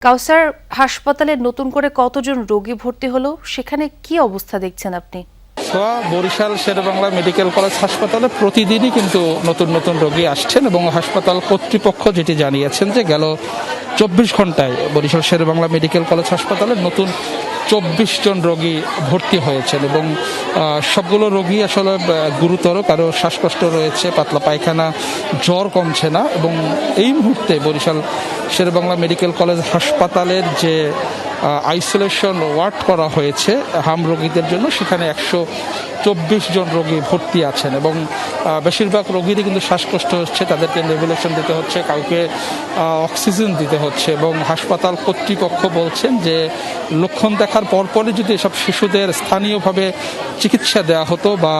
কাউসার, হাসপাতালে নতুন করে কতজন রোগী ভর্তি হলো, সেখানে কি অবস্থা দেখছেন আপনি? বরিশাল শেরেবাংলা মেডিকেল কলেজ হাসপাতালে প্রতিদিনই কিন্তু নতুন নতুন রোগী আসছেন এবং হাসপাতাল কর্তৃপক্ষ যেটি জানিয়েছেন যে গেল 24 ঘন্টায় বরিশাল শেরেবাংলা মেডিকেল কলেজ হাসপাতালে নতুন 24 জন রোগী ভর্তি হয়েছেন এবং সবগুলো রোগী আসলে গুরুতর, কারো শ্বাসকষ্ট রয়েছে, পাতলা পায়খানা, জ্বর কমছে না। এবং এই মুহূর্তে বরিশাল শেরেবাংলা মেডিকেল কলেজ হাসপাতালের যে আইসোলেশন ওয়ার্ড করা হয়েছে হাম রোগীদের জন্য, সেখানে 124 জন রোগী ভর্তি আছেন এবং বেশিরভাগ রোগীরই কিন্তু শ্বাসকষ্ট হচ্ছে, তাদেরকে নেবুলেশন দিতে হচ্ছে, কাউকে অক্সিজেন দিতে হচ্ছে। এবং হাসপাতাল কর্তৃপক্ষ বলছেন যে লক্ষণ দেখার পরপরই যদি এসব শিশুদের স্থানীয়ভাবে চিকিৎসা দেওয়া হতো বা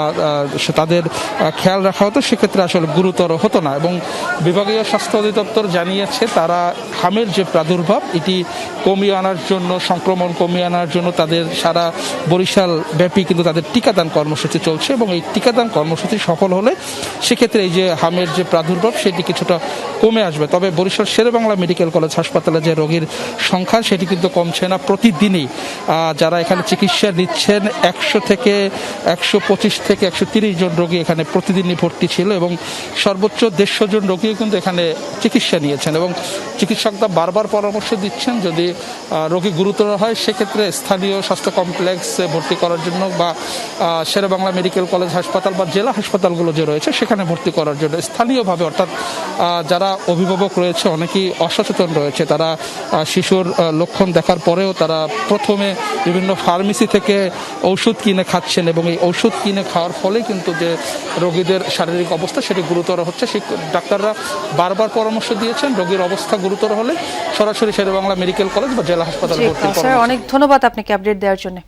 তাদের খেয়াল রাখা হতো, সেক্ষেত্রে আসলে গুরুতর হতো না। এবং বিভাগীয় স্বাস্থ্য অধিদপ্তর জানিয়েছে তারা হামের যে প্রাদুর্ভাব এটি কমিয়ে আনার জন্য, সংক্রমণ কমিয়ে আনার জন্য তাদের সারা বরিশাল ব্যাপী কিন্তু তাদের টিকাদান কর্মসূচি চলছে এবং এই টিকাদান কর্মসূচি সফল হলে সেক্ষেত্রে এই যে হামের যে প্রাদুর্ভাব সেটি কিছুটা কমে আসবে। তবে বরিশাল শেরেবাংলা মেডিকেল কলেজ হাসপাতালে যে রোগীর সংখ্যা সেটি কিন্তু কমছে না। প্রতিদিনই যারা এখানে চিকিৎসা নিচ্ছেন 100 থেকে 125 থেকে 130 জন রোগী এখানে প্রতিদিনই ভর্তি ছিল এবং সর্বোচ্চ 150 জন রোগীও কিন্তু এখানে চিকিৎসা নিয়েছেন। এবং চিকিৎসকরা বারবার পরামর্শ দিচ্ছেন যদি রোগী গুরুতর হয় সেক্ষেত্রে স্থানীয় স্বাস্থ্য কমপ্লেক্সে ভর্তি করার জন্য বা শেরেবাংলা মেডিকেল কলেজ হাসপাতাল বা জেলা হাসপাতালগুলো যে রয়েছে সেখানে ভর্তি করার জন্য স্থানীয়ভাবে, অর্থাৎ যারা অভিভাবক রয়েছে অনেকেই অসচেতন রয়েছে, তারা শিশুর লক্ষণ দেখার পরেও তারা প্রথমে বিভিন্ন ফার্মেসি থেকে ঔষধ কিনে খাচ্ছেন এবং এই ঔষধ কিনে খাওয়ার ফলে কিন্তু যে রোগীদের শারীরিক অবস্থা সেটি গুরুতর হচ্ছে। সেই ডাক্তাররা বারবার পরামর্শ দিয়েছেন রোগীর অবস্থা গুরুতর হলে সরাসরি শেরেবাংলা মেডিকেল কলেজ বা জেলা হাসপাতালে ভর্তি করা। অনেক ধন্যবাদ আপনাকে আপডেট দেওয়ার জন্য।